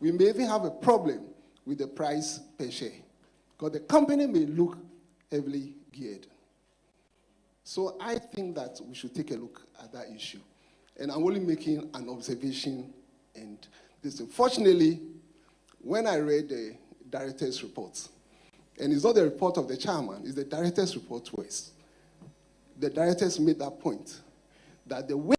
we may even have a problem with the price per share, because the company may look heavily geared. So I think that we should take a look at that issue. And I'm only making an observation. And this, unfortunately, when I read the director's report, and it's not the report of the chairman, it's the director's report twice. The directors made that point, that the way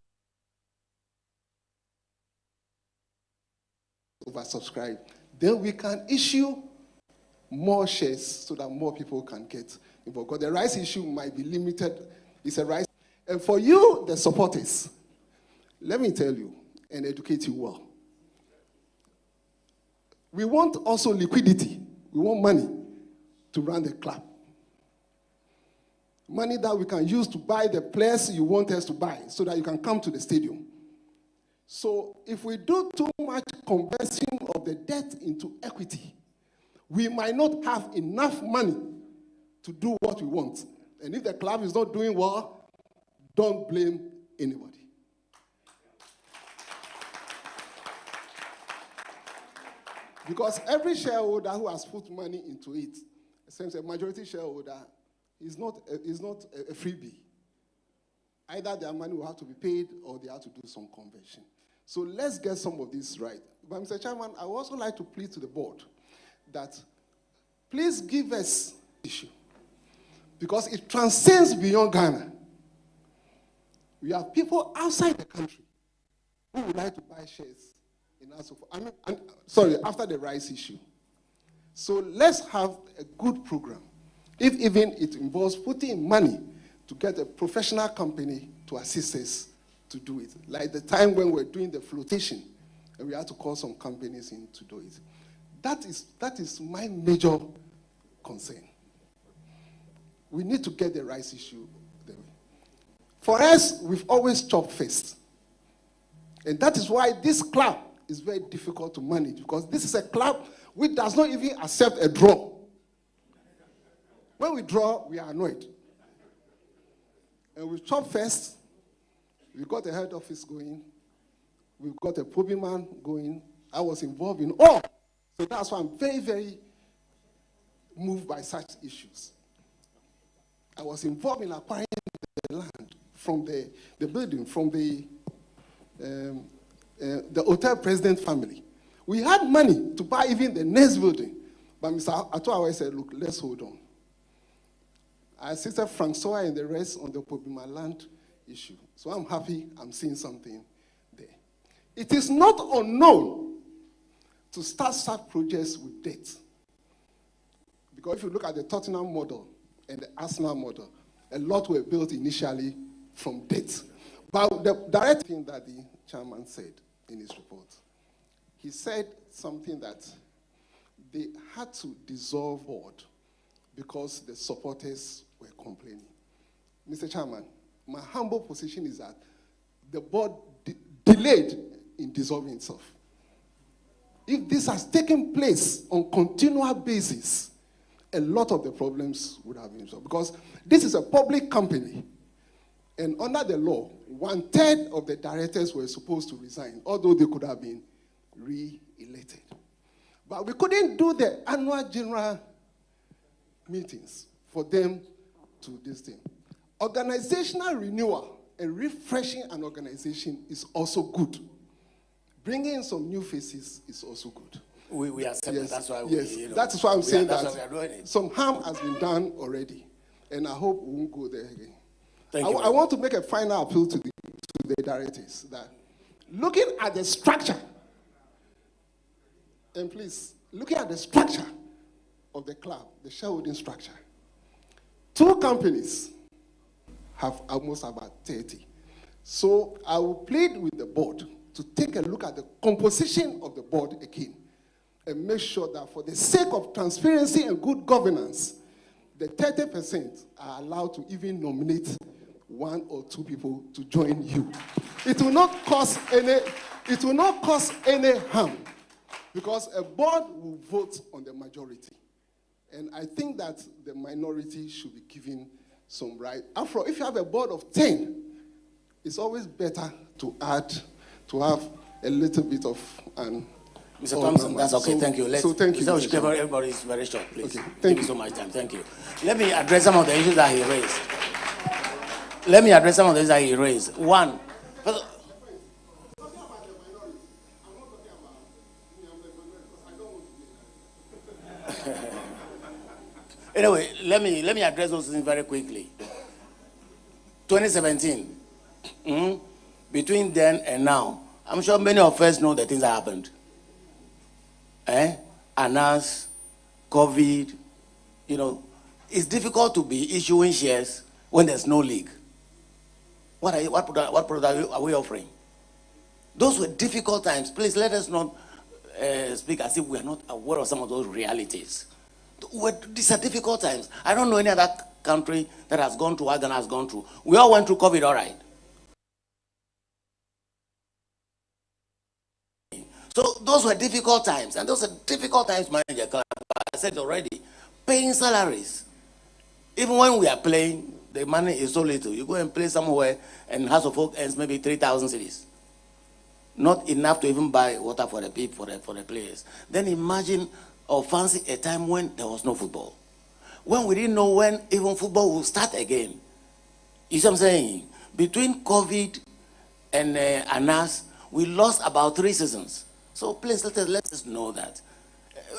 oversubscribed, then we can issue more shares so that more people can get involved. Because the rights issue might be limited. It's a right. And for you, the supporters, let me tell you and educate you well. We want also liquidity. We want money to run the club. Money that we can use to buy the players you want us to buy so that you can come to the stadium. So if we do too much conversion of the debt into equity, we might not have enough money to do what we want. And if the club is not doing well, don't blame anybody. Because every shareholder who has put money into it, since a majority shareholder, is not a freebie. Either their money will have to be paid or they have to do some conversion. So let's get some of this right. But Mr. Chairman, I would also like to plead to the board that please give us issue, because it transcends beyond Ghana. We have people outside the country who would like to buy shares in us. After the rights issue. So let's have a good program, if even it involves putting money to get a professional company to assist us to do it. Like the time when we're doing the flotation, and we had to call some companies in to do it. That is my major concern. We need to get the rights issue the way. For us, we've always chopped first. And that is why this club is very difficult to manage, because this is a club which does not even accept a draw. When we draw, we are annoyed. And we chop first. We got a head office going. We've got a probing man going. I was involved in all. So that's why I'm very, very moved by such issues. I was involved in acquiring the land from the building, from the hotel president family. We had money to buy even the next building. But Mr. Atuawa said, look, let's hold on. I assisted Francois and the rest on the Pobima land issue. So I'm happy I'm seeing something there. It is not unknown to start such projects with debt. Because if you look at the Tottenham model and the Arsenal model, a lot were built initially from debt. But the direct thing that the chairman said in his report, he said something that they had to dissolve board because the supporters were complaining. Mr. Chairman, my humble position is that the board delayed in dissolving itself. If this has taken place on continual basis, a lot of the problems would have been solved. Because this is a public company, and under the law, 1/3 of the directors were supposed to resign, although they could have been re-elected. But we couldn't do the annual general meetings for them to this thing. Organizational renewal and refreshing an organization is also good. Bringing in some new faces is also good. We accept it. That's why that is why I'm saying that's why we are doing it. Some harm has been done already, and I hope we won't go there again. I want to make a final appeal to the directors that looking at the structure, and please, looking at the structure of the club, the shareholding structure, 2 companies have almost about 30. So I will plead with the board to take a look at the composition of the board again and make sure that for the sake of transparency and good governance, the 30% are allowed to even nominate 1 or 2 people to join you. It will not cause any harm, because a board will vote on the majority. And I think that the minority should be given some right. After all, if you have a board of 10, it's always better to have a little bit of an Mr. Thompson, that's okay. Thank you. So thank you. Everybody is very short, please. Okay, Thank you so much time. Thank you. Let me address some of the issues that he raised. One. Anyway, let me address those things very quickly. 2017, between then and now, I'm sure many of us know the things that happened. ANAS, COVID, it's difficult to be issuing shares when there's no league. What product are we offering? Those were difficult times. Please let us not speak as if we are not aware of some of those realities. These are difficult times. I don't know any other country that has gone through what Ghana has gone through. We all went through COVID, all right. So those were difficult times, and those are difficult times to manage a club. I said already, paying salaries. Even when we are playing, the money is so little. You go and play somewhere, and House of Folk earns maybe 3,000 cedis. Not enough to even buy water for the people, for the players. Then imagine or fancy a time when there was no football. When we didn't know when even football will start again. You see what I'm saying? Between COVID and ANAS, we lost about 3 seasons. So please let us know that.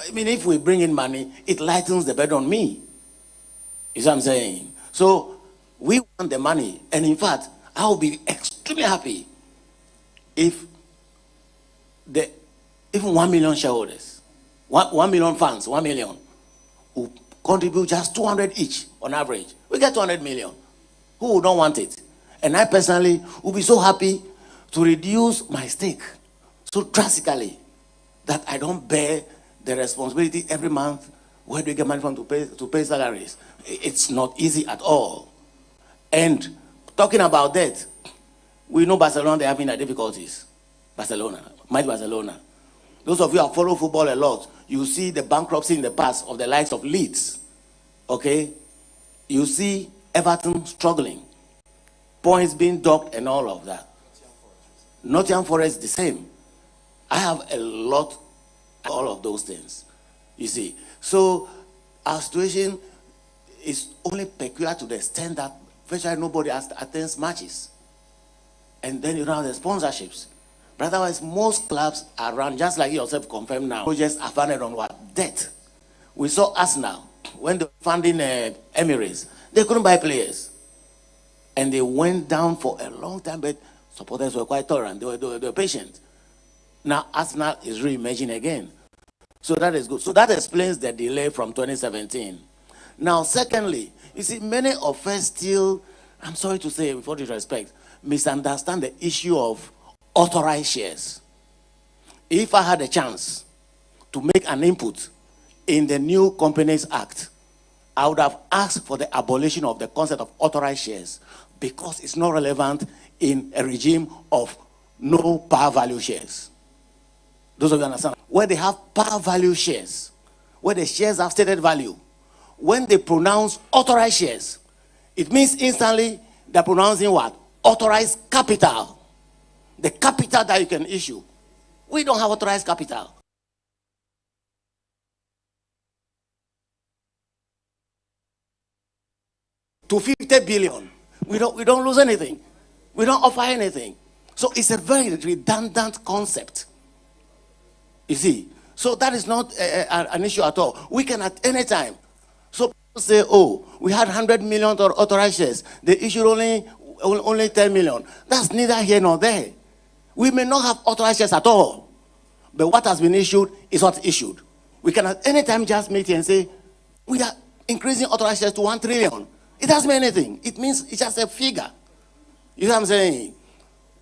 I mean, if we bring in money, it lightens the burden on me. You see what I'm saying? So we want the money. And in fact, I will be extremely happy if even 1 million shareholders, 1 million fans, 1 million, who contribute just 200 each on average. We get 200 million. Who would not want it? And I personally will be so happy to reduce my stake so drastically that I don't bear the responsibility every month. Where do we get money from to pay salaries? It's not easy at all. And talking about that, we know Barcelona, they're having their difficulties. Mighty Barcelona. Those of you who follow football a lot, you see the bankruptcy in the past of the likes of Leeds. Okay? You see Everton struggling. Points being docked and all of that. Nottingham Forest the same. I have a lot, all of those things. You see. So our situation is only peculiar to the extent that virtually nobody attends matches. And then you don't have the sponsorships. But otherwise, most clubs are run, just like yourself confirmed now, projects are funded on what? Debt. We saw Arsenal, when they were funding Emirates, they couldn't buy players. And they went down for a long time, but supporters were quite tolerant. They were patient. Now Arsenal is re-emerging again. So that is good. So that explains the delay from 2017. Now, secondly, you see, many of us still, I'm sorry to say, with all due respect, misunderstand the issue of authorized shares. If I had a chance to make an input in the new Companies Act, I would have asked for the abolition of the concept of authorized shares because it's not relevant in a regime of no par value shares. Those of you understand? Where they have par value shares, where the shares have stated value, when they pronounce authorized shares, it means instantly they're pronouncing what? Authorized capital. The capital that you can issue. We don't have authorized capital. To 50 billion, we don't lose anything. We don't offer anything. So it's a very redundant concept. You see, so that is not an issue at all. We can at any time. So people say, oh, we had 100 million authorized shares. They issued only 10 million. That's neither here nor there. We may not have authorized shares at all. But what has been issued is what's issued. We can at any time just meet here and say, we are increasing authorized shares to 1 trillion. It doesn't mean anything. It means it's just a figure. You know what I'm saying?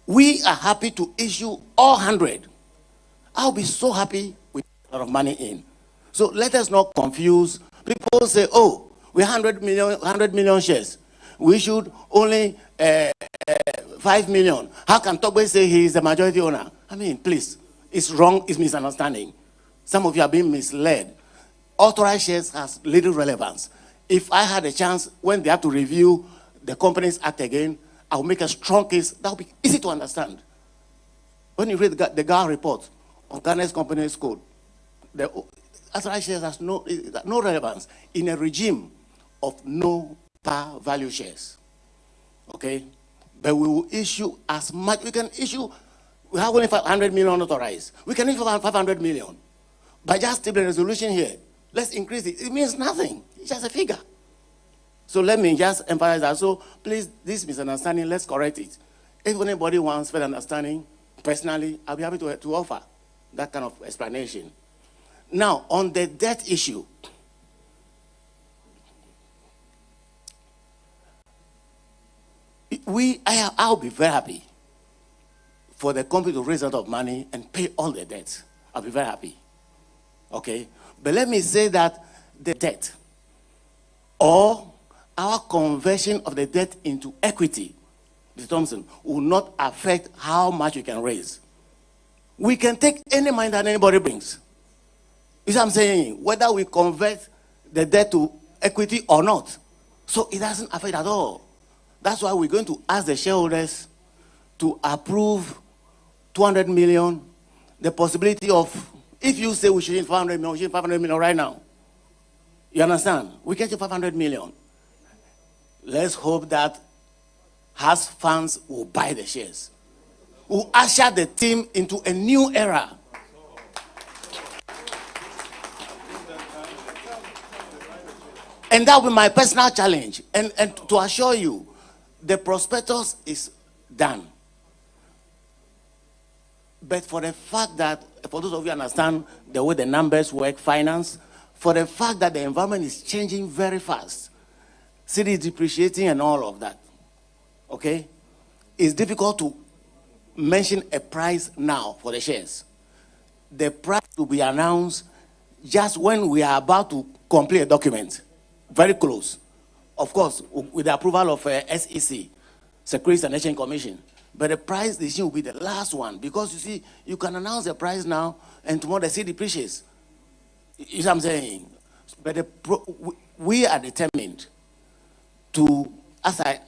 We are happy to issue all 100. I'll be so happy with a lot of money in. So let us not confuse. People say, oh, we 100 million shares. We issued only 5 million. How can Togbe say he is the majority owner? I mean, please, it's wrong, it's misunderstanding. Some of you are being misled. Authorized shares has little relevance. If I had a chance, when they have to review the Companies Act again, I will make a strong case. That will be easy to understand. When you read the GAR report, on Ghana's Companies Code, the authorized shares has no relevance in a regime of no par value shares. Okay? But we will issue as much. We can issue, we have only 500 million authorized. We can issue 500 million. By just tabling a resolution here, let's increase it. It means nothing. It's just a figure. So let me just emphasize that. So please, this misunderstanding, let's correct it. If anybody wants further understanding, personally, I'll be happy to offer that kind of explanation. Now, on the debt issue, I'll be very happy for the company to raise a lot of money and pay all the debts. I'll be very happy. Okay? But let me say that the debt or our conversion of the debt into equity, Mr. Thompson, will not affect how much we can raise. We can take any money that anybody brings. You see what I'm saying? Whether we convert the debt to equity or not. So it doesn't affect at all. That's why we're going to ask the shareholders to approve 200 million, the possibility of, if you say we should need 500 million, we should need 500 million right now. You understand? We can get 500 million. Let's hope that Has funds will buy the shares. Will usher the team into a new era. And that will be my personal challenge. And to assure you, the prospectus is done. But for the fact that, for those of you who understand the way the numbers work, finance, for the fact that the environment is changing very fast, city is depreciating and all of that, okay, it's difficult to mention a price now for the shares. The price will be announced just when we are about to complete a document, very close. Of course, with the approval of SEC, Securities and Exchange Commission. But the price decision will be the last one, because you see, you can announce the price now and tomorrow the city depreciates. You see what I'm saying? But we are determined to, as I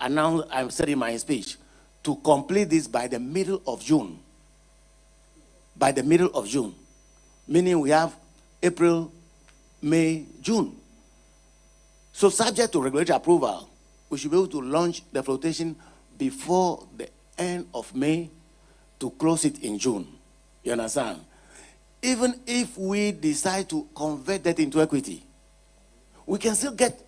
said in my speech, to complete this by the middle of June. By the middle of June. Meaning we have April, May, June. So subject to regulatory approval, we should be able to launch the flotation before the end of May to close it in June. You understand? Even if we decide to convert that into equity, we can still get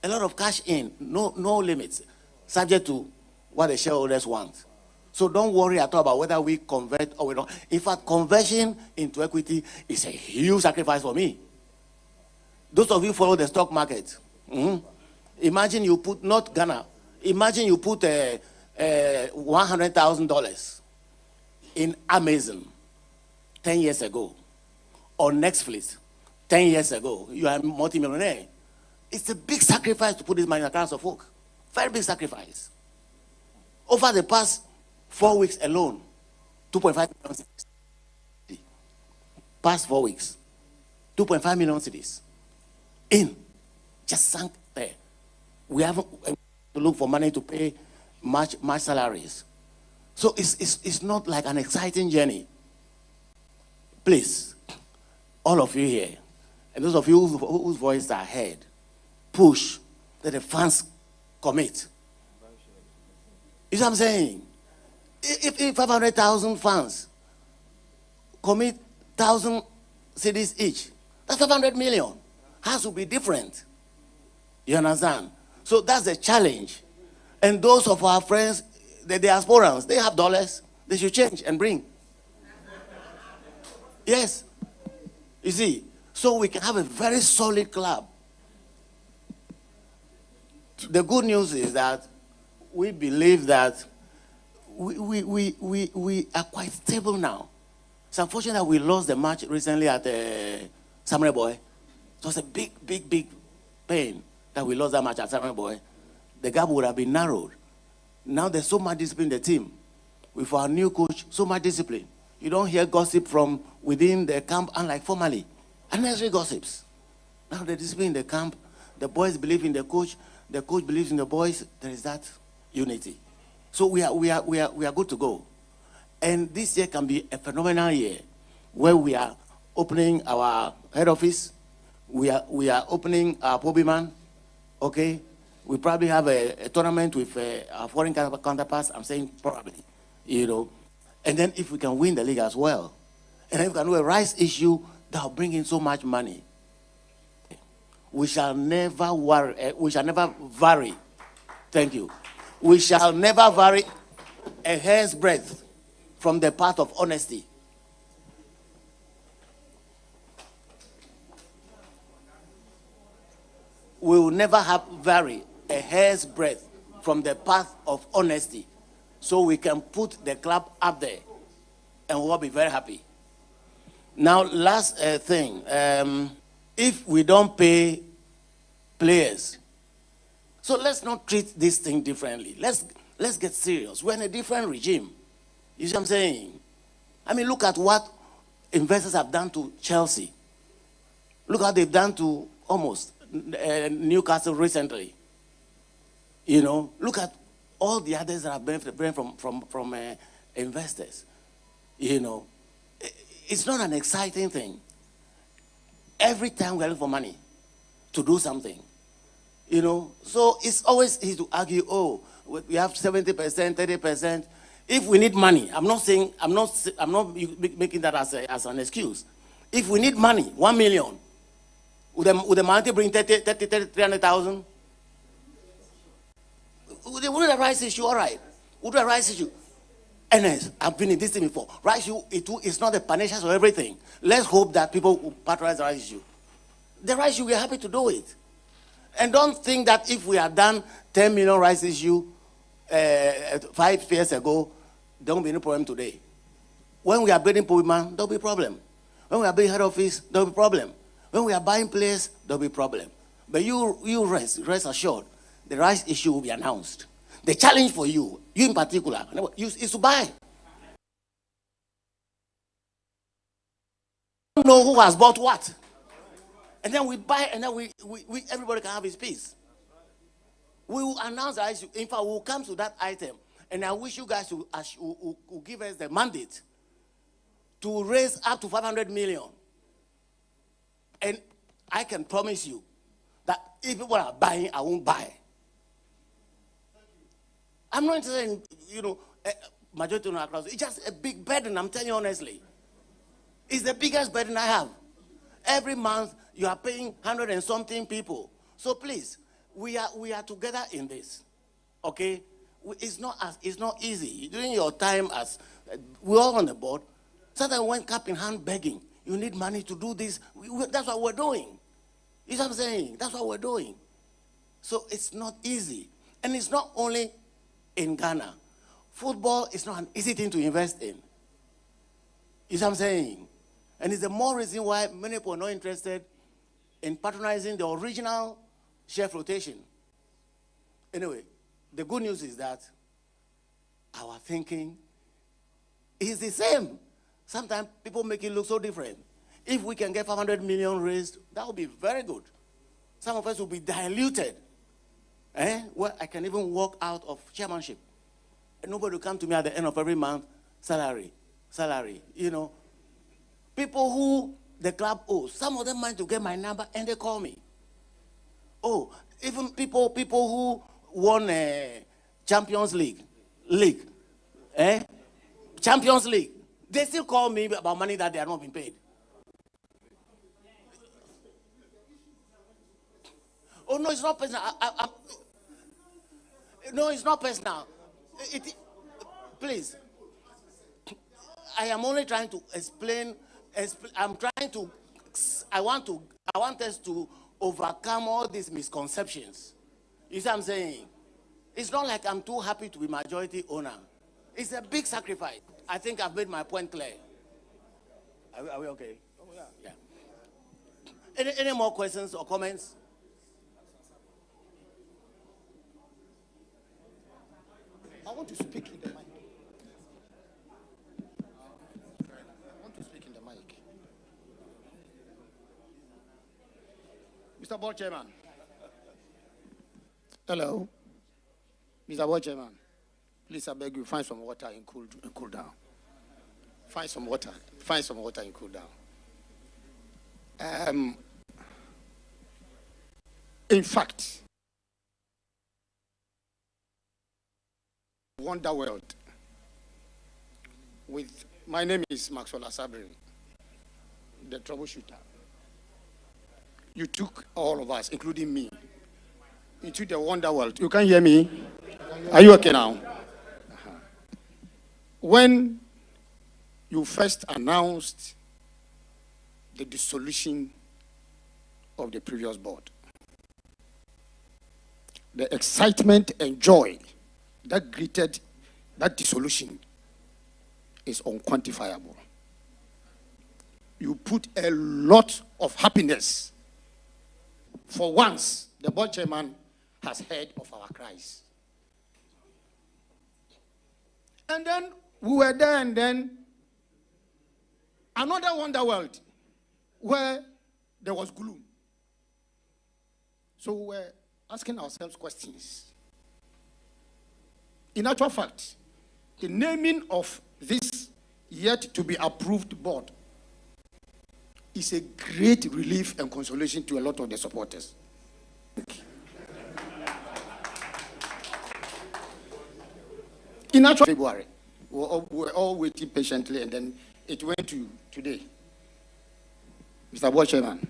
a lot of cash in, no limits, subject to what the shareholders want. So don't worry at all about whether we convert or we don't. In fact, conversion into equity is a huge sacrifice for me. Those of you who follow the stock market, imagine you put, not Ghana, imagine you put $100,000 in Amazon 10 years ago, or Netflix 10 years ago. You are a multimillionaire. It's a big sacrifice to put this money in the accounts of folk. Very big sacrifice. Over the past 4 weeks alone, 2.5 million cities. Past 4 weeks, 2.5 million cities. Just sank there. We haven't to look for money to pay much salaries. So it's not like an exciting journey. Please, all of you here, and those of you whose voices are heard, push that the funds commit. You see what I'm saying? If 500,000 funds commit 1,000 cities each, that's 500 million. Has to be different. You understand? So that's the challenge. And those of our friends, the diasporans, they have dollars. They should change and bring. Yes. You see, so we can have a very solid club. The good news is that we believe that we are quite stable now. It's unfortunate that we lost the match recently at Samurai Boy. It was a big pain that we lost that match at Samurai Boy. The gap would have been narrowed. Now there's so much discipline in the team. With our new coach, so much discipline. You don't hear gossip from within the camp, unlike formerly. Unnecessary gossips. Now the discipline in the camp, the boys believe in the coach believes in the boys. There is that unity. So we are good to go. And this year can be a phenomenal year. where we are opening our head office. We are opening our Pobiman. Okay, we probably have a tournament with our foreign counterparts. I'm saying probably, and then if we can win the league as well, and then we can do a rights issue that will bring in so much money, we shall never worry. We shall never vary. Thank you. We shall never vary a hair's breadth from the path of honesty. We will never vary a hair's breadth from the path of honesty, so we can put the club up there, and we'll be very happy. Now, last thing, if we don't pay players, so let's not treat this thing differently. Let's get serious. We're in a different regime. You see what I'm saying? I mean, look at what investors have done to Chelsea. Look how they've done to almost Newcastle recently. Look at all the others that have benefited from investors. It's not an exciting thing. Every time we're looking for money to do something, so it's always easy to argue, oh, we have 70%, 30%. If we need money, I'm not making that as an excuse. If we need money, 1 million, would the money bring 300,000? Would the rights issue, all right? Would the rights issue? And I've been in this thing before. Rights issue, it's not the punishment of everything. Let's hope that people will patronize the rights issue. The rights issue, we are happy to do it. And don't think that if we have done 10 million rights issue 5 years ago, there won't be any problem today. When we are building Pobiman, there'll be a problem. When we are building head office, there'll be a problem. When we are buying players, there'll be a problem. But you rest assured, the rights issue will be announced. The challenge for you in particular, is to buy. You don't know who has bought what. And then we buy, and then we everybody can have his piece. We will announce the issue. In fact, we will come to that item. And I wish you guys will give us the mandate to raise up to 500 million. And I can promise you that if people are buying, I won't buy. I'm not interested in, majority of Accra. It's just a big burden, I'm telling you honestly. It's the biggest burden I have. Every month, you are paying 100 and something people. So please, we are together in this, okay? It's not easy. During your time as we're all on the board, sometimes we went cap in hand begging. You need money to do this. That's what we're doing. You know what I'm saying? That's what we're doing. So it's not easy. And it's not only in Ghana. Football is not an easy thing to invest in. You know what I'm saying? And it's the more reason why many people are not interested in patronizing the original share flotation. Anyway, the good news is that our thinking is the same. Sometimes people make it look so different. If we can get 500 million raised, that would be very good. Some of us will be diluted. Well, I can even walk out of chairmanship. And nobody will come to me at the end of every month, salary. People who the club owes, some of them manage to get my number and they call me. Oh, even people who won Champions League. Champions League. They still call me about money that they are not being paid. Oh, no, it's not personal. No, it's not personal. Please. I am only trying to explain. I want us to overcome all these misconceptions. You see what I'm saying? It's not like I'm too happy to be majority owner. It's a big sacrifice. I think I've made my point clear. Are we okay? Oh, yeah. Any more questions or comments? I want to speak in the mic. Mr. Board Chairman. Hello. Mr. Board Chairman. Please, I beg you, find some water and cool down. Find some water. Find some water and cool down. In fact, Wonder World. My name is Maxwell Asabri, the troubleshooter. You took all of us, including me, into the Wonder World. You can hear me? Are you okay now? When you first announced the dissolution of the previous board, the excitement and joy that greeted that dissolution is unquantifiable. You put a lot of happiness. For once, the board chairman has heard of our cries. And then we were there, and then another Wonder World where there was gloom. So we were asking ourselves questions. In actual fact, the naming of this yet to be approved board is a great relief and consolation to a lot of the supporters. In actual February, we were all waiting patiently, and then it went to today. Mr. Board Chairman,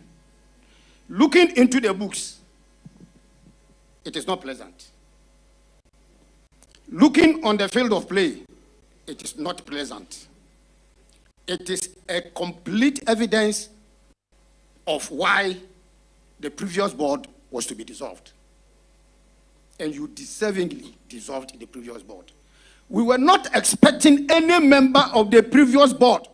looking into the books, it is not pleasant. Looking on the field of play, it is not pleasant. It is a complete evidence of why the previous board was to be dissolved. And you deservingly dissolved the previous board. We were not expecting any member of the previous board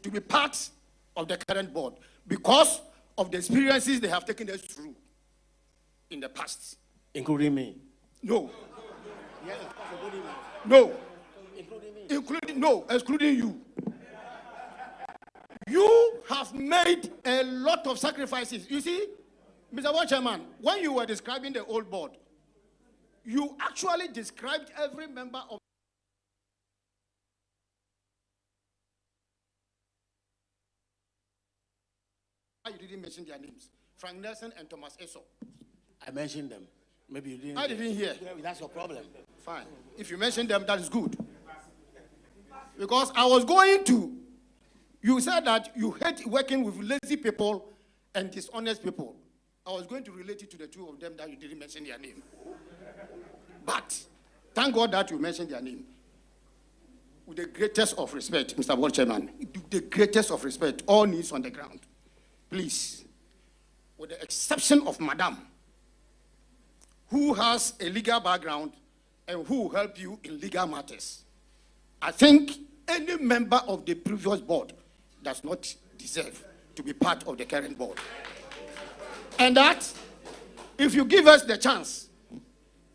to be part of the current board because of the experiences they have taken us through in the past. Including me? No. Yes, including me. No. Including me? Excluding you. You have made a lot of sacrifices. You see, Mr. Board Chairman, when you were describing the old board, you actually described every member of you didn't mention their names. Frank Nelson and Thomas Eso. I mentioned them. Maybe you didn't. I didn't hear. Yeah, that's your problem. Fine. If you mention them, that is good. Because I was going to, you said that you hate working with lazy people and dishonest people. I was going to relate it to the two of them that you didn't mention their name. But thank God that you mentioned their name. With the greatest of respect, Mr. Board Chairman, the greatest of respect, all knees on the ground. Please, with the exception of Madam, who has a legal background and who will help you in legal matters, I think any member of the previous board does not deserve to be part of the current board. And that, if you give us the chance,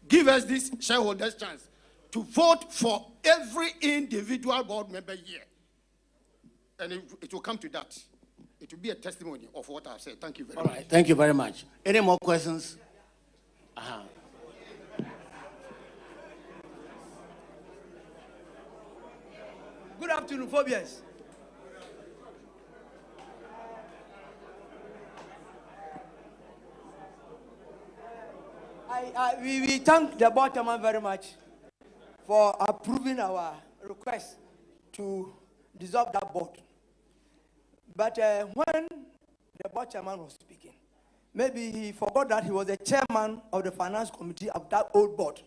give us this shareholders' chance to vote for every individual board member here, and it will come to that. It will be a testimony of what I've said. Thank you very much. All right, thank you very much. Any more questions? Good afternoon, Phobias. We thank the board chairman very much for approving our request to dissolve that board. But when the board chairman was speaking, maybe he forgot that he was the chairman of the finance committee of that old board.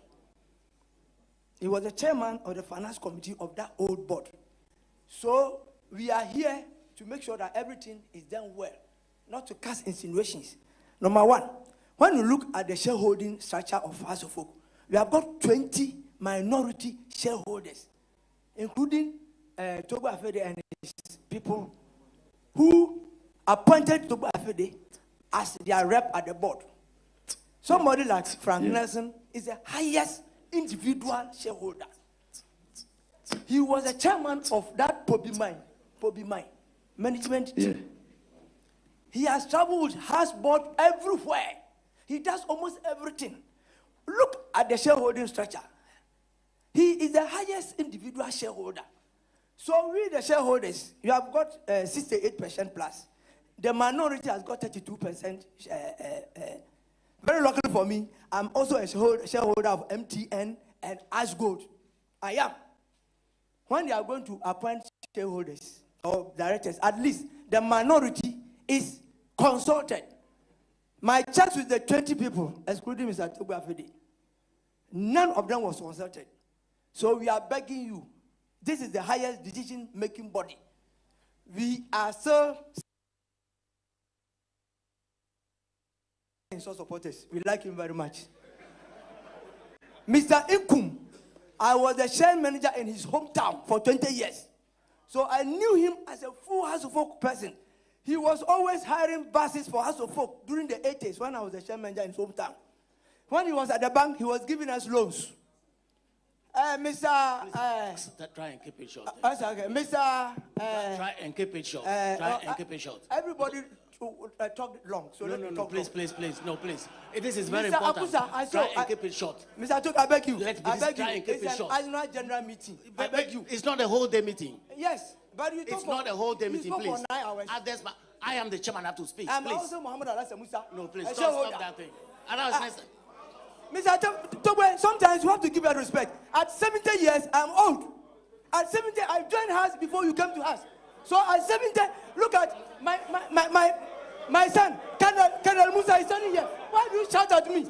He was the chairman of the finance committee of that old board. So we are here to make sure that everything is done well, not to cast insinuations. Number one, when you look at the shareholding structure of House of Folk, we have got 20 minority shareholders, including Togo Afede and his people who appointed Togo Afede as their rep at the board. Somebody like Frank Nelson is the highest individual shareholder. He was the chairman of that Pobi Mine management team. He has traveled with House board everywhere. He does almost everything. Look at the shareholding structure. He is the highest individual shareholder. So we, the shareholders, you have got 68% plus. The minority has got 32%. Very luckily for me, I'm also a shareholder of MTN and Ash Gold. I am. When they are going to appoint shareholders or directors, at least the minority is consulted. My chats with the 20 people, excluding Mr. Togo Afede, none of them was consulted. So we are begging you. This is the highest decision-making body. We are so supporters. We like him very much. Mr. Ikum, I was the share manager in his hometown for 20 years. So I knew him as a full House of Folk person. He was always hiring buses for House of Folk during the 80s when I was the share manager in his hometown. When he was at the bank, he was giving us loans. Mr. Try and keep it short. Okay. Mr. Try and keep it short. Try and keep it short. Everybody talked long. So No, please. No, please. This is Mr. very important. Akusa, try and keep it short. Mr. Tuk, I beg you. Let I me beg try you. and keep It's it an short. annual general meeting. I beg you. It's not a whole day meeting. Yes, but you talk It's not a whole day meeting, spoke please. for 9 hours. I am the chairman. I have to speak. I'm please. also Muhammad Alasa Musa. No, please. a Stop shareholder. that thing. Nice. Mr. Togwe, sometimes you have to give that respect. At 70 years, I'm old. At 70, I joined us before you came to us. So at 70, look at my son, Colonel Musa, is standing here. Why do you shout at me?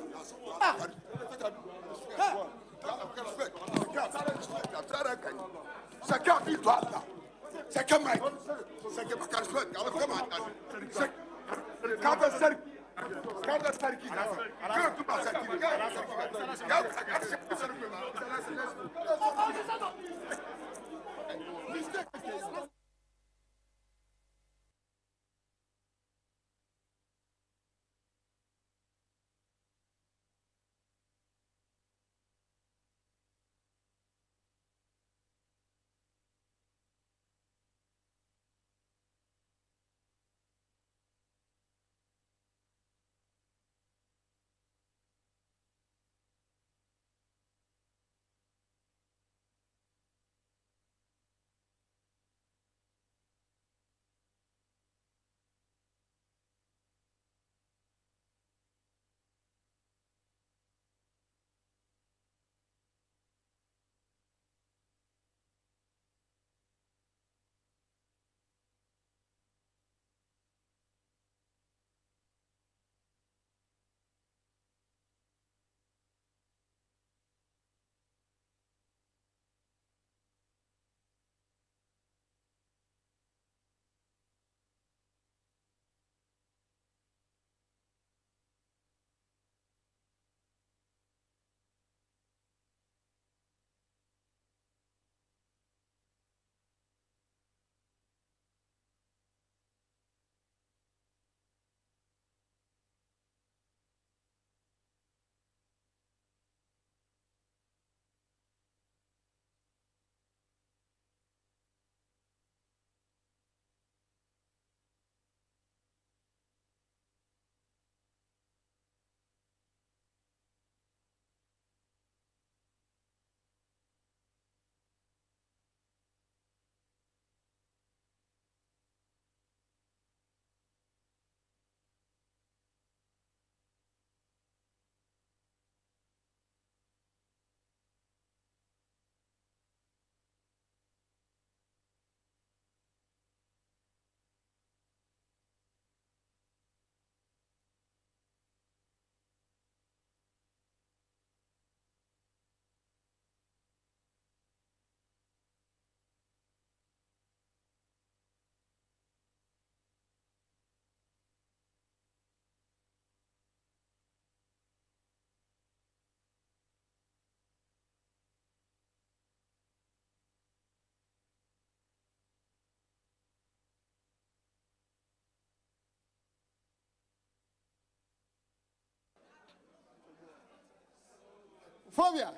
Phobia.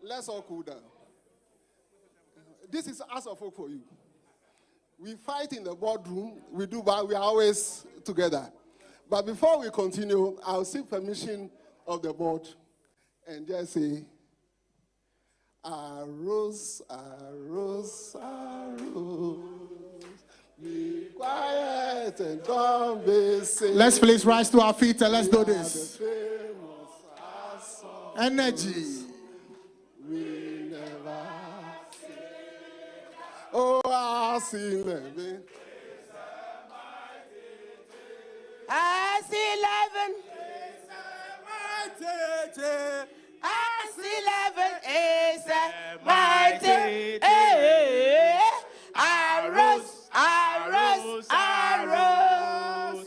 Let's all cool down. This is House of Folk for you. We fight in the boardroom, but we are always together. But before we continue, I'll seek permission of the board and just say, Arose, arose, arose. Be quiet and don't be silly. Let's please rise to our feet and let's do this. The famous our song. Energy. We never see. Oh, I see living. I see 11. I see 11 is a mighty. Arose, arose, arose.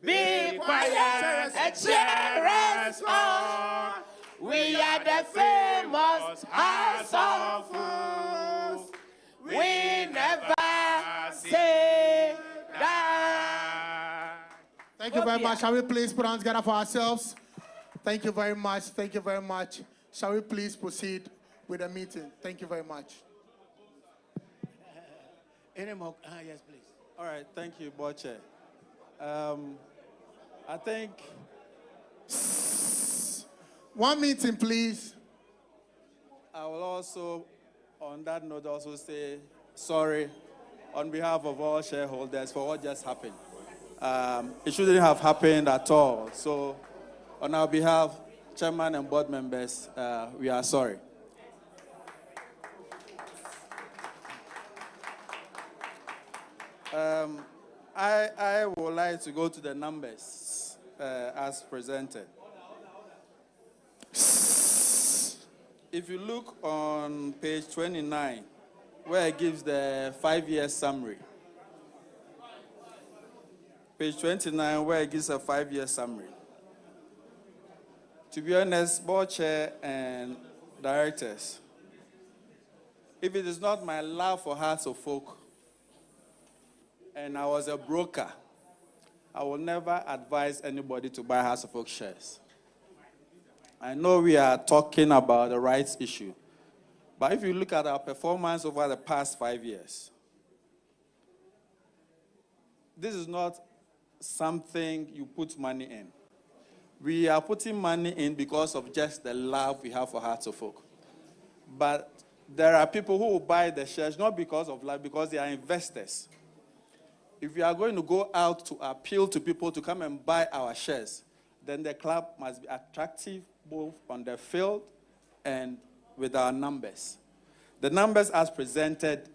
Be quiet and cheer us on. We are the famous house of fools. We never say that. Thank you very much. Shall we please put on together for ourselves? Thank you very much. Thank you very much. Shall we please proceed with the meeting? Thank you very much. Any more? Yes, please. All right, thank you, Boche. I think One meeting, please. I will also, on that note, also say sorry on behalf of all shareholders for what just happened. It shouldn't have happened at all. So, on our behalf, chairman and board members, we are sorry. I would like to go to the numbers as presented. If you look on page 29, where it gives the 5-year summary. Page 29, where it gives a 5-year summary. To be honest, board chair and directors, if it is not my love for Hearts of Folk, and I was a broker, I will never advise anybody to buy Hearts of Folk shares. I know we are talking about the rights issue, but if you look at our performance over the past 5 years, this is not something you put money in. We are putting money in because of just the love we have for Hearts of Folk. But there are people who will buy the shares not because of love, because they are investors. If we are going to go out to appeal to people to come and buy our shares, then the club must be attractive both on the field and with our numbers. The numbers as presented,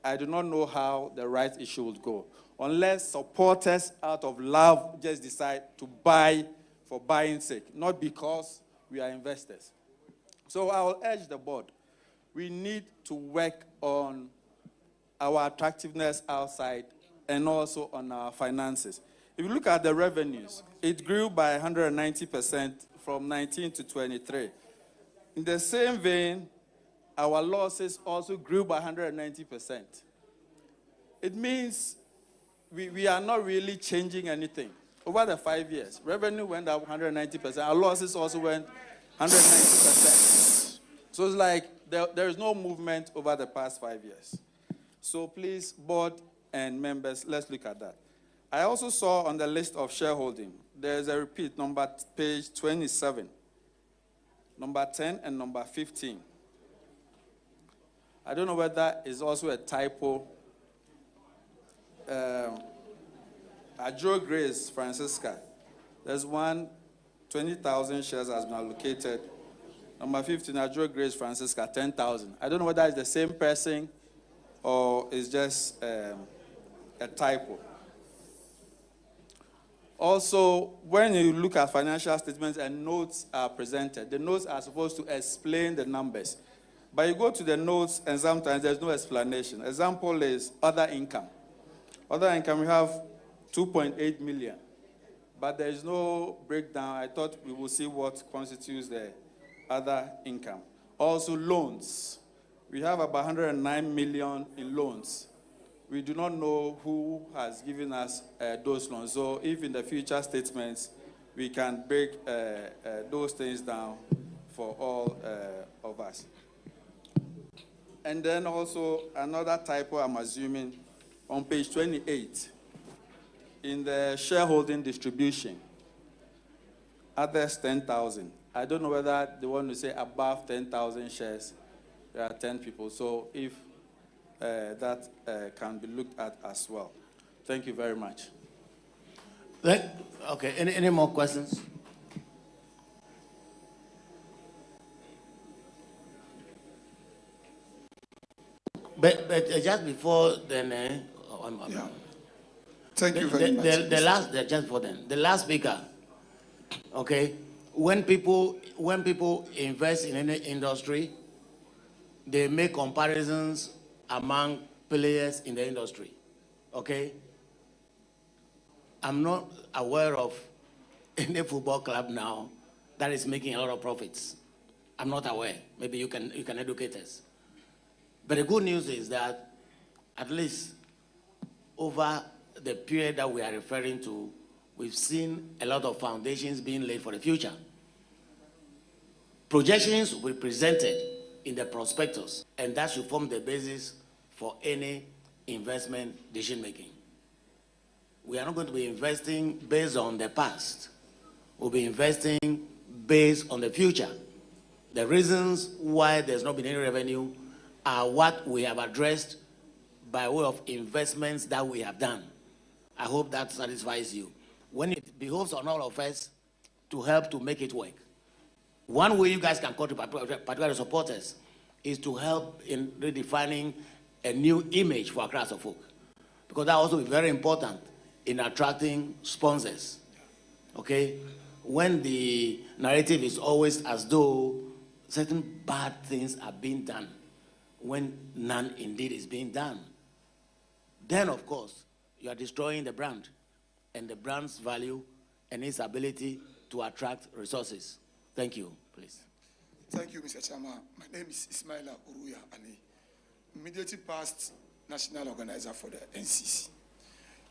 I do not know how the rights issue would go, unless supporters out of love just decide to buy for buying's sake, not because we are investors. So I will urge the board, we need to work on our attractiveness outside and also on our finances. If you look at the revenues, it grew by 190% from 19 to 23. In the same vein, our losses also grew by 190%. It means we are not really changing anything. Over the 5 years, revenue went up 190%. Our losses also went 190%. So it's like there is no movement over the past 5 years. So please, board and members, let's look at that. I also saw on the list of shareholding, there's a repeat, page 27, number 10 and number 15. I don't know whether it's also a typo. Adjo Grace Francisca, there's 20,000 shares has been allocated. Number 15, Adjo Grace Francisca, 10,000. I don't know whether it's the same person or it's just a typo. Also, when you look at financial statements and notes are presented, the notes are supposed to explain the numbers. But you go to the notes and sometimes there's no explanation. Example is other income. Other income, we have 2.8 million. But there is no breakdown. I thought we will see what constitutes the other income. Also, loans. We have about 109 million in loans. We do not know who has given us those loans. So if in the future statements, we can break those things down for all of us. And then also another typo, I'm assuming, on page 28, in the shareholding distribution, others 10,000. I don't know whether they want to say above 10,000 shares. There are 10 people. So if that can be looked at as well. Thank you very much. Okay, any more questions? But just before then, yeah. Thank you very much. Just before then, the last speaker. Okay, when people invest in any industry, they make comparisons among players in the industry. Okay, I'm not aware of any football club now that is making a lot of profits. I'm not aware. Maybe you can educate us. But the good news is that at least over the period that we are referring to, we've seen a lot of foundations being laid for the future. Projections will be presented in the prospectus, and that should form the basis for any investment decision making. We are not going to be investing based on the past. We'll be investing based on the future. The reasons why there's not been any revenue are what we have addressed by way of investments that we have done. I hope that satisfies you. When it behoves on all of us to help to make it work. One way you guys can contribute, particularly supporters, is to help in redefining a new image for Accra Folk. Because that also is very important in attracting sponsors. Okay? When the narrative is always as though certain bad things are being done, when none indeed is being done, then of course you are destroying the brand and the brand's value and its ability to attract resources. Thank you, please. Thank you, Mr. Chairman. My name is Ismaila Uruya Ali, immediately past national organizer for the NCC.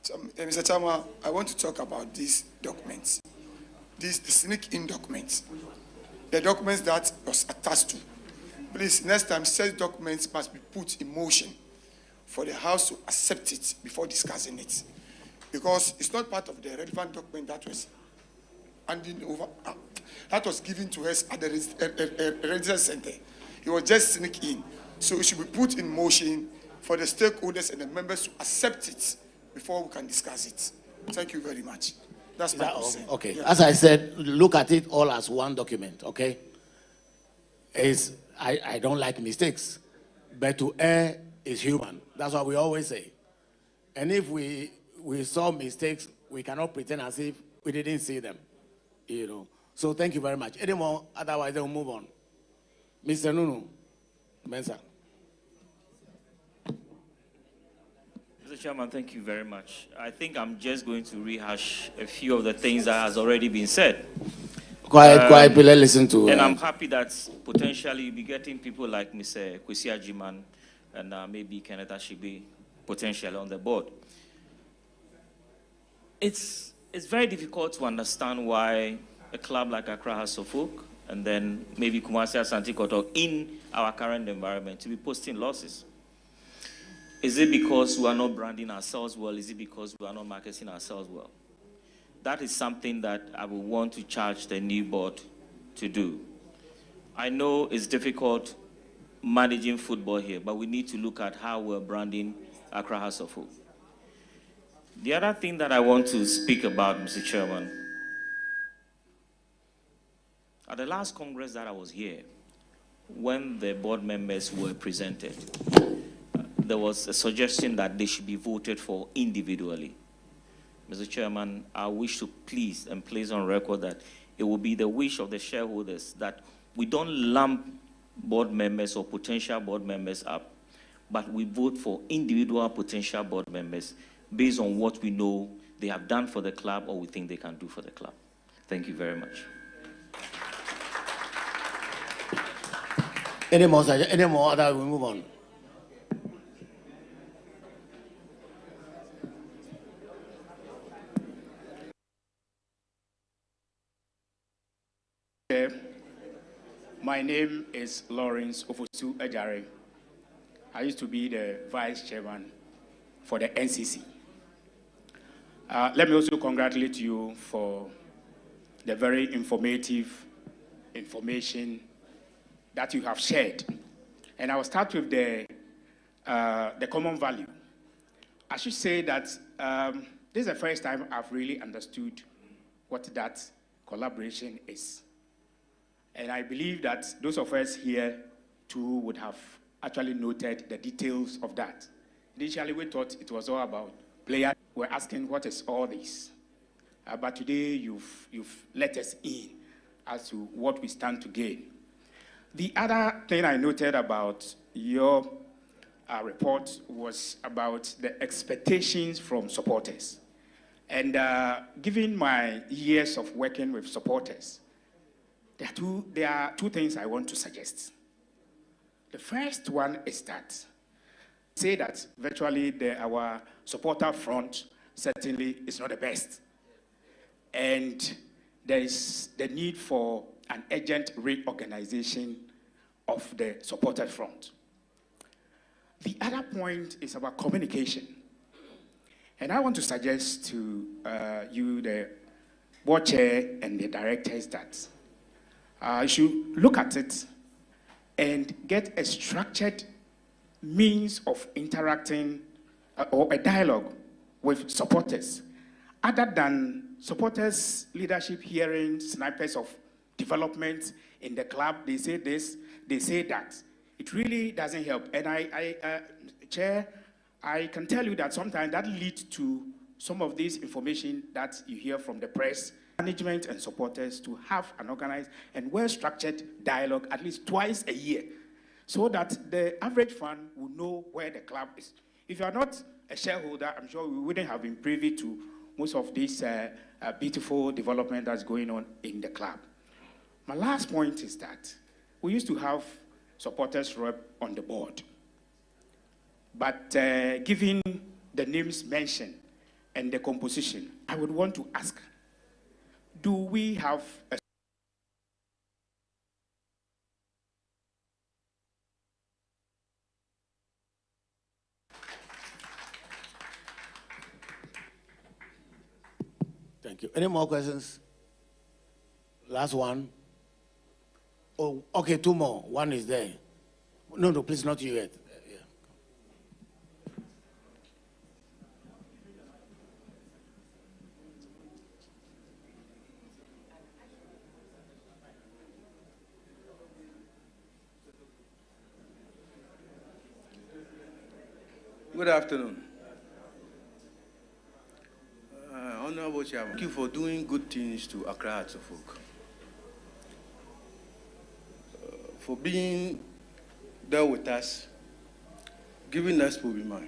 So, Mr. Chairman, I want to talk about these documents. These sneak-in documents. The documents that was attached to. Please, next time, such documents must be put in motion for the House to accept it before discussing it. Because it's not part of the relevant document that was handing over, that was given to us at the register center. It was just sneak in. So it should be put in motion for the stakeholders and the members to accept it before we can discuss it. Thank you very much. That's my concern. Okay. Yeah. As I said, look at it all as one document, okay? I don't like mistakes, but to err is human. That's what we always say. And if we saw mistakes, we cannot pretend as if we didn't see them, you know. So thank you very much. Any more? Otherwise, they'll move on. Mr. Nunu Mensah. Mr. Chairman, thank you very much. I think I'm just going to rehash a few of the things that has already been said. Quiet, please listen to. And I'm happy that potentially you'll be getting people like Mr. Kwesi Ajiman and maybe Kenneth Ashibi potentially on the board. It's very difficult to understand why a club like Accra has Suffolk and then maybe Kumasi Asante Kotoko in our current environment to be posting losses. Is it because we are not branding ourselves well? Is it because we are not marketing ourselves well? That is something that I would want to charge the new board to do. I know it's difficult managing football here, but we need to look at how we're branding Accra House of Hope. The other thing that I want to speak about, Mr. Chairman, at the last Congress that I was here, when the board members were presented, there was a suggestion that they should be voted for individually. Mr. Chairman, I wish to please and place on record that it will be the wish of the shareholders that we don't lump board members or potential board members up, but we vote for individual potential board members based on what we know they have done for the club or we think they can do for the club. Thank you very much. Any more, other we move on. My name is Lawrence Ofosu Ejare. I used to be the vice chairman for the NCC. Let me also congratulate you for the very informative information that you have shared And I will start with the common value. I should say that this is the first time I've really understood what that collaboration is. And I believe that those of us here too would have actually noted the details of that. Initially, we thought it was all about players. We're asking, what is all this? But today, you've let us in as to what we stand to gain. The other thing I noted about your report was about the expectations from supporters. And given my years of working with supporters, there are two things I want to suggest. The first one is that, say that virtually our supporter front certainly is not the best. And there is the need for an urgent reorganization of the supporter front. The other point is about communication. And I want to suggest to you, the board chair and the directors, that you should look at it and get a structured means of interacting or a dialogue with supporters, other than supporters' leadership hearing snipers of development in the club. They say this, they say that. It really doesn't help. And Chair, I can tell you that sometimes that leads to some of this information that you hear from the press, management and supporters to have an organized and well-structured dialogue at least twice a year, so that the average fan will know where the club is. If you are not a shareholder, I'm sure we wouldn't have been privy to most of this beautiful development that's going on in the club. My last point is that we used to have supporters rep on the board. But given the names mentioned and the composition, I would want to ask, do we have a Thank you. Any more questions? Last one. Oh, okay, two more. One is there. No, please, not you yet. Yeah. Good afternoon. Honorable Chairman, thank you for doing good things to Accra Hearts of Oak. For being there with us, giving us Pobima,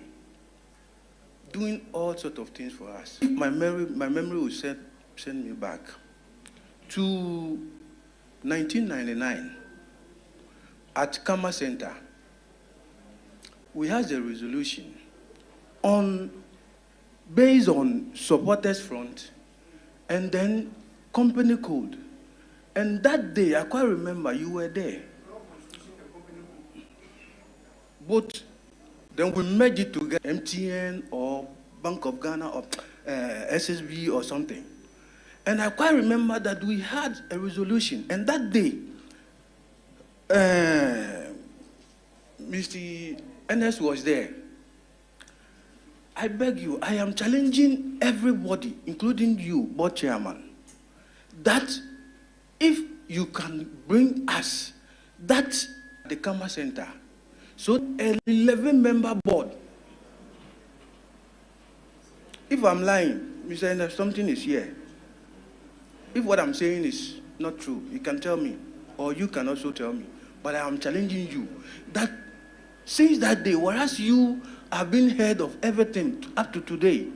doing all sorts of things for us. My memory will send me back to 1999 at Kama Center. We had a resolution based on supporters front and then company code. And that day, I quite remember you were there. But then we merged it together, MTN or Bank of Ghana or SSB or something. And I quite remember that we had a resolution. And that day, Mr. Ernest was there. I beg you, I am challenging everybody, including you, board chairman, that if you can bring us that the Kama Center, so an 11-member board. If I'm lying, Mr. Ernest, something is here. If what I'm saying is not true, you can tell me, or you can also tell me. But I am challenging you that since that day, whereas you have been head of everything up to today,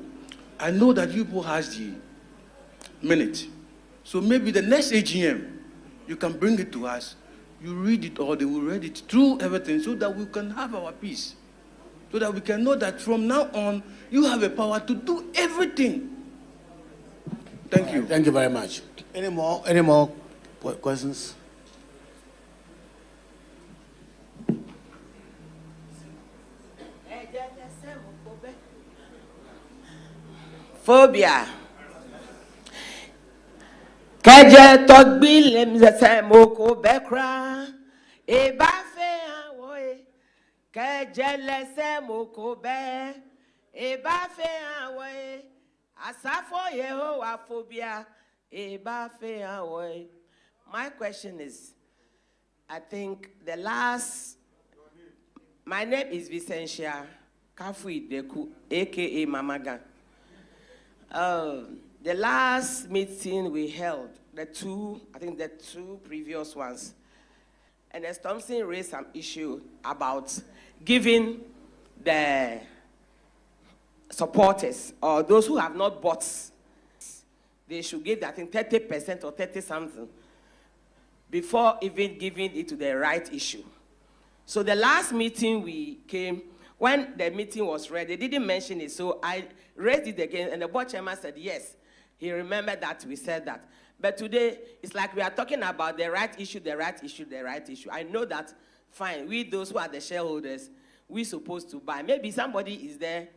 I know that you people has the minute. So maybe the next AGM, you can bring it to us. You read it, or they will read it through everything, so that we can have our peace. So that we can know that from now on, you have a power to do everything. Thank you. Thank you very much. Any more questions? Phobia. Kaja togbil mzese moko bekra. Eba fe awoe. Kejelese mokobe, eba fe awe, asafo Yehovah phobia, eba fe awe. My question is, I think the last, my name is Vicentia Kafui Deku, aka Mamaga. The last meeting we held, the two previous ones, and as Thompson raised some issue about giving the supporters or those who have not bought, they should give, I think, 30% or 30 something before even giving it to the right issue. So the last meeting we came, when the meeting was ready, they didn't mention it, so I raised it again, and the board chairman said yes. He remembered that we said that. But today, it's like we are talking about the right issue, the right issue, the right issue. I know that, fine, we, those who are the shareholders, we're supposed to buy. Maybe somebody is there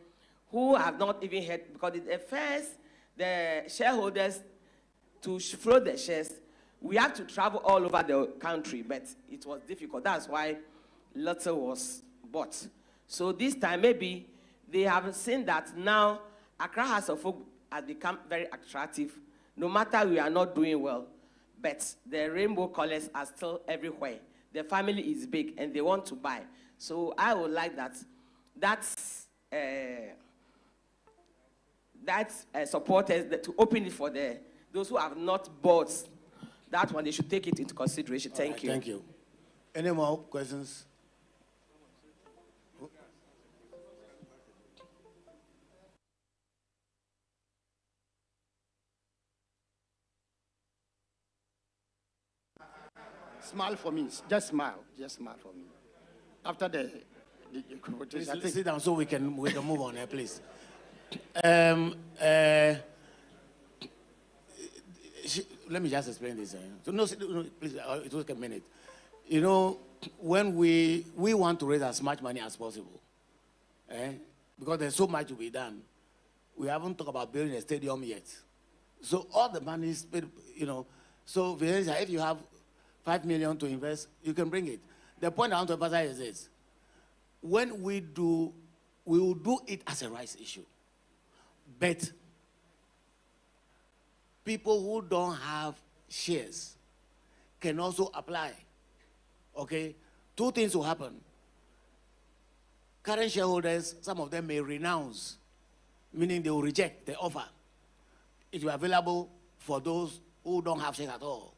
who have not even heard, because at first, the shareholders, to float the shares, we have to travel all over the country, but it was difficult. That's why little was bought. So this time, maybe they have seen that now Accra House of Folk has become very attractive. No matter we are not doing well, but the rainbow colors are still everywhere. The family is big and they want to buy. So I would like supporters to open it for those who have not bought that one. They should take it into consideration. Thank you. Thank you. Any more questions? Smile for me. Just smile. Just smile for me. After the Please sit down so we can move on here, please. Let me just explain this. So no, please, it will take a minute. You know, when we want to raise as much money as possible, because there's so much to be done. We haven't talked about building a stadium yet. So all the money is, you know, so if you have 5 million to invest, you can bring it. The point I want to emphasize is this. When we will do it as a rights issue. But people who don't have shares can also apply. Okay? Two things will happen. Current shareholders, some of them may renounce, meaning they will reject the offer. It will be available for those who don't have shares at all.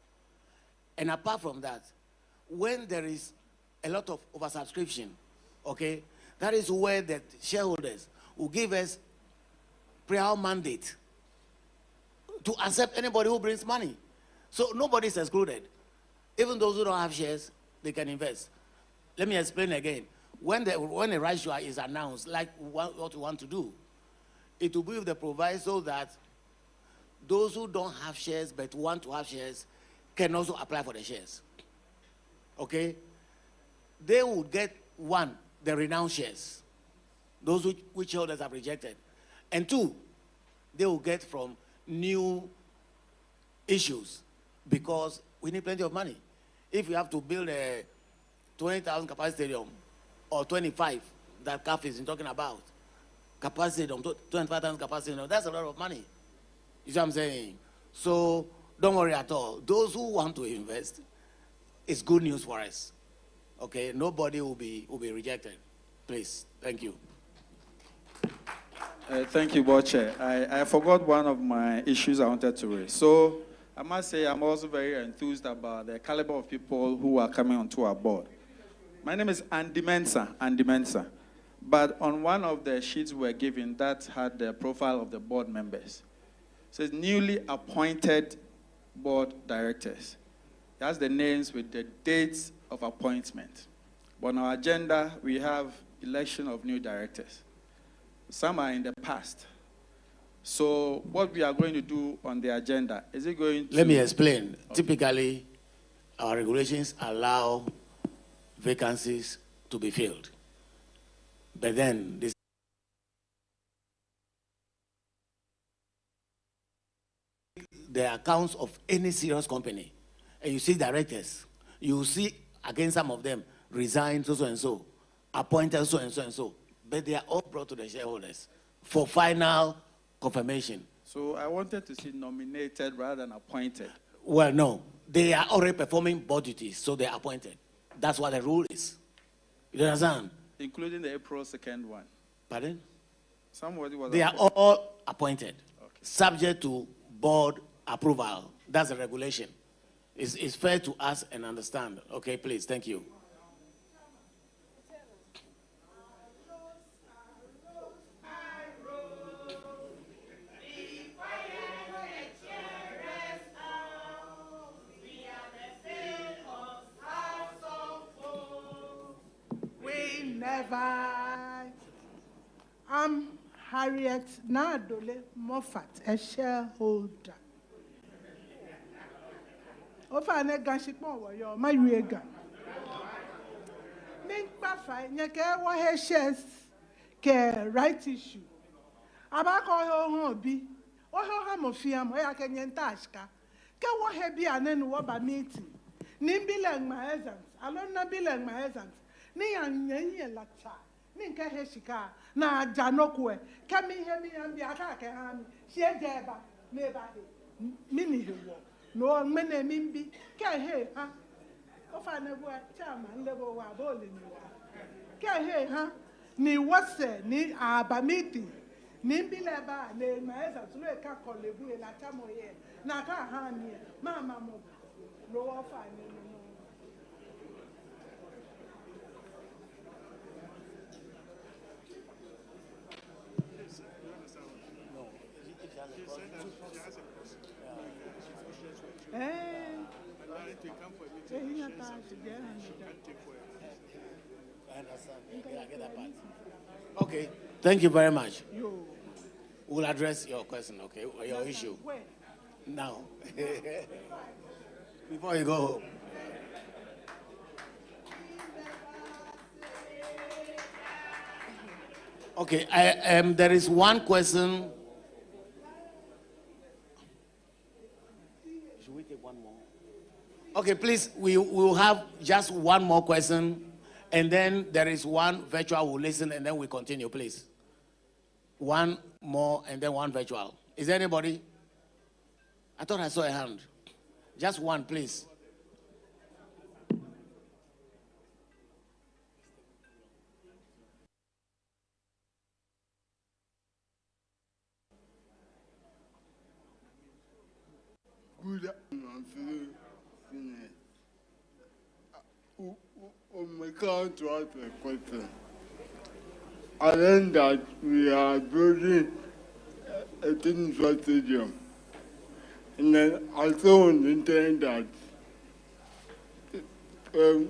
And apart from that, when there is a lot of oversubscription, okay, that is where the shareholders will give us prior mandate to accept anybody who brings money. So nobody is excluded. Even those who don't have shares, they can invest. Let me explain again. When a rights issue is announced, like what we want to do, it will be with the proviso that those who don't have shares but want to have shares can also apply for the shares. Okay? They will get, one, the renounced shares, those which shareholders have rejected. And two, they will get from new issues, because we need plenty of money. If we have to build a 20,000 capacity stadium, or 25 that CAF is talking about, capacity stadium, 25,000 capacity stadium, that's a lot of money. You see what I'm saying? So don't worry at all. Those who want to invest, it's good news for us. Okay, nobody will be rejected. Please, thank you. Thank you, Board Chair. I forgot one of my issues I wanted to raise. So I must say I'm also very enthused about the caliber of people who are coming onto our board. My name is Andy Mensah. But on one of the sheets we were given that had the profile of the board members, it says newly appointed board directors. That's the names with the dates of appointment. But on our agenda, we have election of new directors. Some are in the past. So what we are going to do on the agenda, is it going to... Let me explain. Okay. Typically, our regulations allow vacancies to be filled. But then this the accounts of any serious company, and you see directors, you see again some of them resign so and so appointed so and so and so, but they are all brought to the shareholders for final confirmation. So I wanted to see nominated rather than appointed. Well, no, they are already performing board duties, so they are appointed. That's what the rule is. You understand? Including the April 2nd one. Pardon? Somebody was They are all appointed, subject to board approval. That's the regulation. It's fair to ask and understand. Okay, please, thank you. We never. I'm Harriet Nadole Moffat, a shareholder. Ofa ne ganshipon wo yo ma yuega. Ning pa fa nyeke wo he shares ke right issue. Aba ko ho bi. O ho ha mo fi am o ya ke nyenta ashka. Ke wo he bi anen wo ba meeting. Nimbilang my exams. Alon na bilang my exams. Ni yanyenye lacha. Ni nke he shika na janokwe. Kemi he mi ambi aka ke ha mi. Shie jeba me ba he. Mini he wo. No mene mimbi ke he ha ofa na bo chairman lebo wa bole ni wa ke he ha ni wose ni aba meeting ni mbile ba le maeza tulo ka kolebu e la chamo ye na ka ha ni mama mo lo ofa ni no Okay, thank you very much. We'll address your question, okay, or your issue. Now, before you go home. Okay, there is one question. Should we take one more? Okay, please, we will have just one more question, and then there is one virtual. We'll listen, and then we continue, please. One more, and then one virtual. Is there anybody? I thought I saw a hand. Just one, please. Good afternoon. On my count to ask a question. I learned that we are building a tennis stadium. And then I saw on the internet that